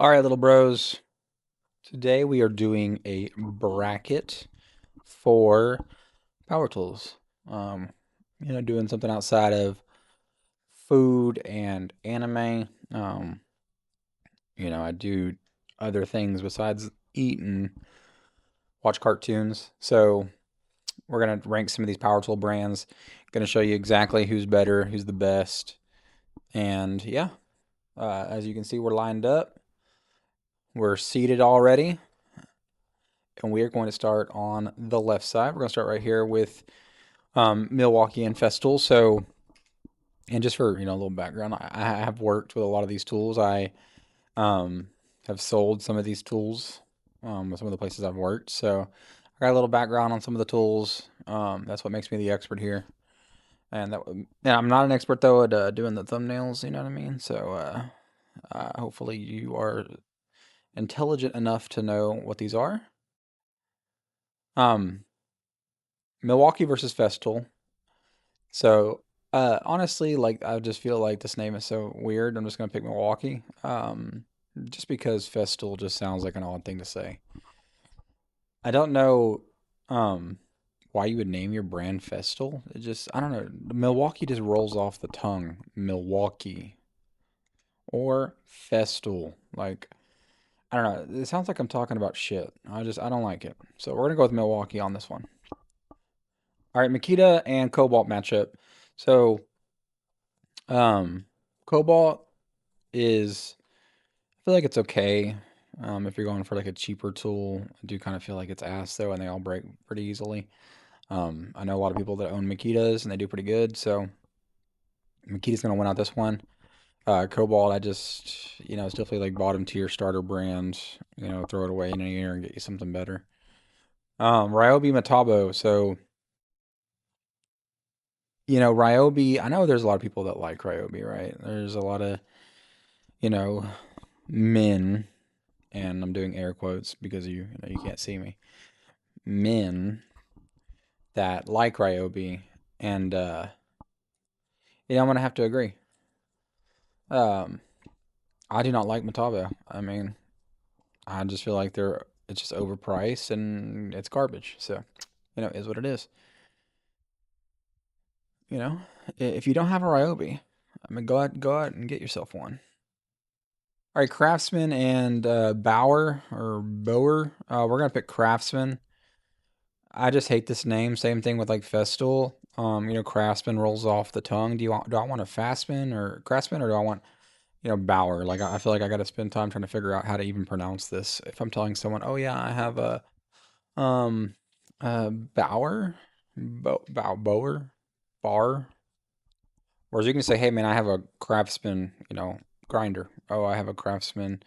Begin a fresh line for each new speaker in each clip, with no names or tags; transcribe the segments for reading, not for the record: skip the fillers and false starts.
All right, little bros. Today we are doing a bracket for Power Tools. Um, doing something outside of food and anime. I do other things besides eat and watch cartoons. So we're gonna rank some of these Power Tool brands. Gonna show you exactly who's better, who's the best, and yeah. As you can see, we're lined up. We're seated already. And we are going to start on the left side. We're going to start right here with Milwaukee and Festool. So, and just for a little background, I have worked with a lot of these tools. I have sold some of these tools with some of the places I've worked. So, I got a little background on some of the tools. That's what makes me the expert here. And I'm not an expert though at doing the thumbnails. You know what I mean? So, hopefully you are intelligent enough to know what these are. Um, Milwaukee versus Festool. So, honestly, like I just feel like this name is so weird. I'm just gonna pick Milwaukee. Just because Festool just sounds like an odd thing to say. I don't know, um, why you would name your brand Festool. It just, I don't know. Milwaukee just rolls off the tongue. Milwaukee or Festool. Like, I don't know. It sounds like I'm talking about shit. I don't like it. So we're gonna go with Milwaukee on this one. All right, Makita and Cobalt matchup. So, um, Cobalt is I feel like it's okay. If you're going for like a cheaper tool, I do kind of feel like it's ass though, and they all break pretty easily. I know a lot of people that own Makitas and they do pretty good, so Makita's gonna win out this one. Cobalt, I just still feel like bottom tier starter brand. Throw it away in a year and get you something better. Ryobi Metabo. So Ryobi. I know there's a lot of people that like Ryobi, right? There's a lot of you know men, and I'm doing air quotes because you can't see me. Men that like Ryobi, and I'm gonna have to agree. Um, I do not like Metabo. I mean, I just feel like it's just overpriced and it's garbage. So, is what it is. You know, if you don't have a Ryobi, I mean, go out and get yourself one. All right, Craftsman and Bauer or Bower. We're gonna pick Craftsman. I just hate this name. Same thing with like Festool. Craftsman rolls off the tongue. Do I want a Fastman or Craftsman, or do I want Bauer? Like I feel like I got to spend time trying to figure out how to even pronounce this. If I'm telling someone, oh yeah, I have a um Bauer, Bower, Bar. Whereas you can say, hey man, I have a Craftsman, grinder. Oh, I have a Craftsman,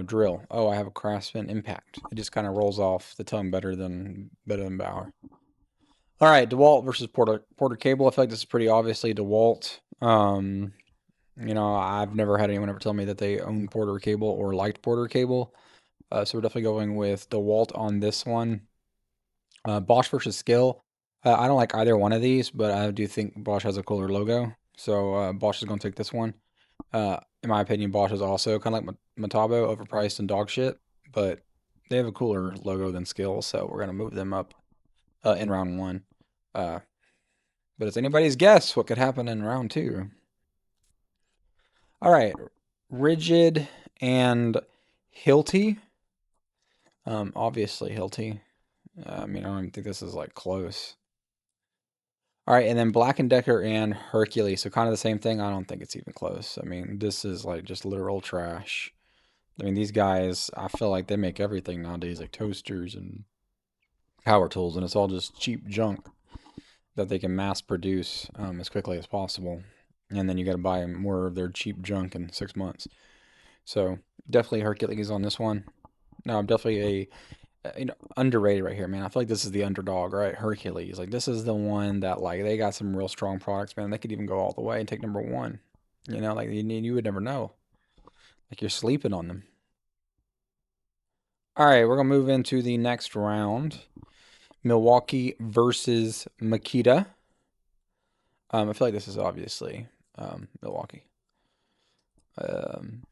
drill. Oh, I have a Craftsman impact. It just kind of rolls off the tongue better than Bauer. All right, DeWalt versus Porter Cable. I feel like this is pretty obviously DeWalt. I've never had anyone ever tell me that they own Porter Cable or liked Porter Cable. So we're definitely going with DeWalt on this one. Bosch versus Skill. I don't like either one of these, but I do think Bosch has a cooler logo. So Bosch is going to take this one. In my opinion, Bosch is also kind of like Metabo, overpriced and dog shit, but they have a cooler logo than Skill, so we're going to move them up in round one. Uh, but it's anybody's guess what could happen in round two. All right, Rigid and Hilti. Obviously Hilti. I mean, I don't even think this is like close. All right, and then Black and Decker and Hercules. So kind of the same thing. I don't think it's even close. I mean, this is like just literal trash. I mean, these guys, I feel like they make everything nowadays, like toasters and power tools, and it's all just cheap junk that they can mass produce as quickly as possible. And then you got to buy more of their cheap junk in 6 months. So definitely Hercules on this one. No, I'm definitely underrated right here, man. I feel like this is the underdog, right? Hercules. Like this is the one that like they got some real strong products, man. They could even go all the way and take number one. Like you would never know. Like you're sleeping on them. All right, we're gonna move into the next round. Milwaukee versus Makita. I feel like this is obviously Milwaukee. Um,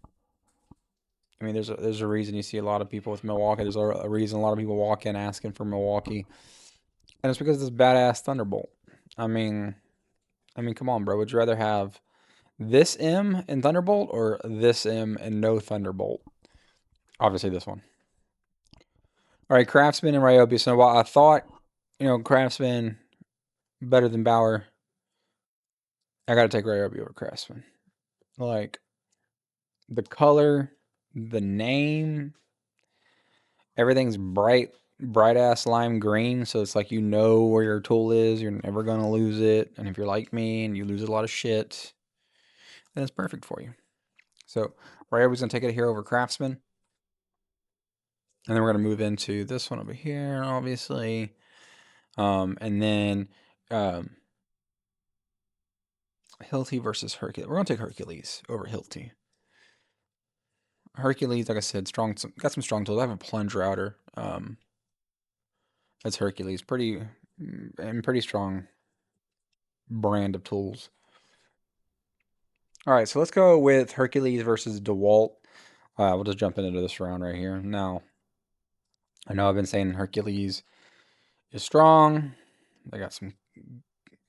I mean, there's a reason you see a lot of people with Milwaukee. There's a reason a lot of people walk in asking for Milwaukee, and it's because of this badass Thunderbolt. I mean, come on, bro. Would you rather have this M in Thunderbolt or this M and no Thunderbolt? Obviously, this one. All right, Craftsman and Ryobi. So while I thought, Craftsman better than Bauer, I got to take Ryobi over Craftsman. Like the color, the name, everything's bright ass lime green. So it's like where your tool is. You're never gonna lose it. And if you're like me and you lose a lot of shit, then it's perfect for you. So Ryobi's gonna take it here over Craftsman. And then we're going to move into this one over here, obviously. And then Hilti versus Hercules. We're going to take Hercules over Hilti. Hercules, like I said, got some strong tools. I have a plunge router. That's Hercules. Pretty strong brand of tools. All right, so let's go with Hercules versus DeWalt. We'll just jump into this round right here. Now, I know I've been saying Hercules is strong. They got some,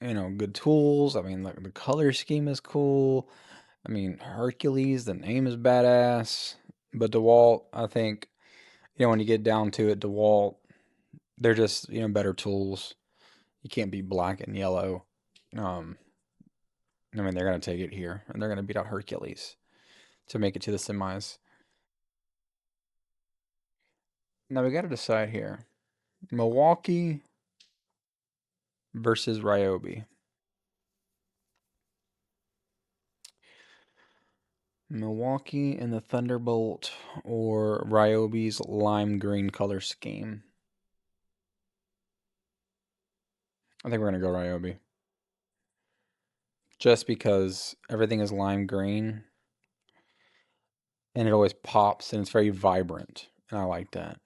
good tools. I mean, like the color scheme is cool. I mean, Hercules, the name is badass. But DeWalt, I think, when you get down to it, DeWalt, they're just, better tools. You can't beat black and yellow. I mean, they're going to take it here, and they're going to beat out Hercules to make it to the semis. Now we got to decide here. Milwaukee versus Ryobi. Milwaukee and the Thunderbolt or Ryobi's lime green color scheme. I think we're going to go Ryobi. Just because everything is lime green and it always pops and it's very vibrant. And I like that.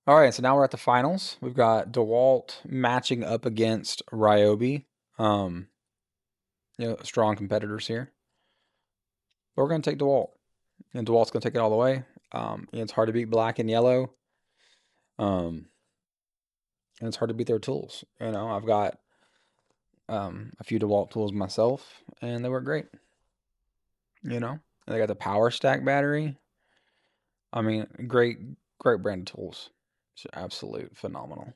All right, so now we're at the finals. We've got DeWalt matching up against Ryobi. Strong competitors here. But we're going to take DeWalt. And DeWalt's going to take it all the way. It's hard to beat black and yellow. And it's hard to beat their tools. I've got a few DeWalt tools myself, and they work great. And they got the Power Stack battery. I mean, great brand of tools. It's absolute phenomenal.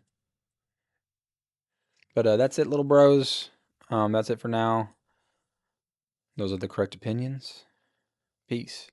But that's it, little bros. That's it for now. Those are the correct opinions. Peace.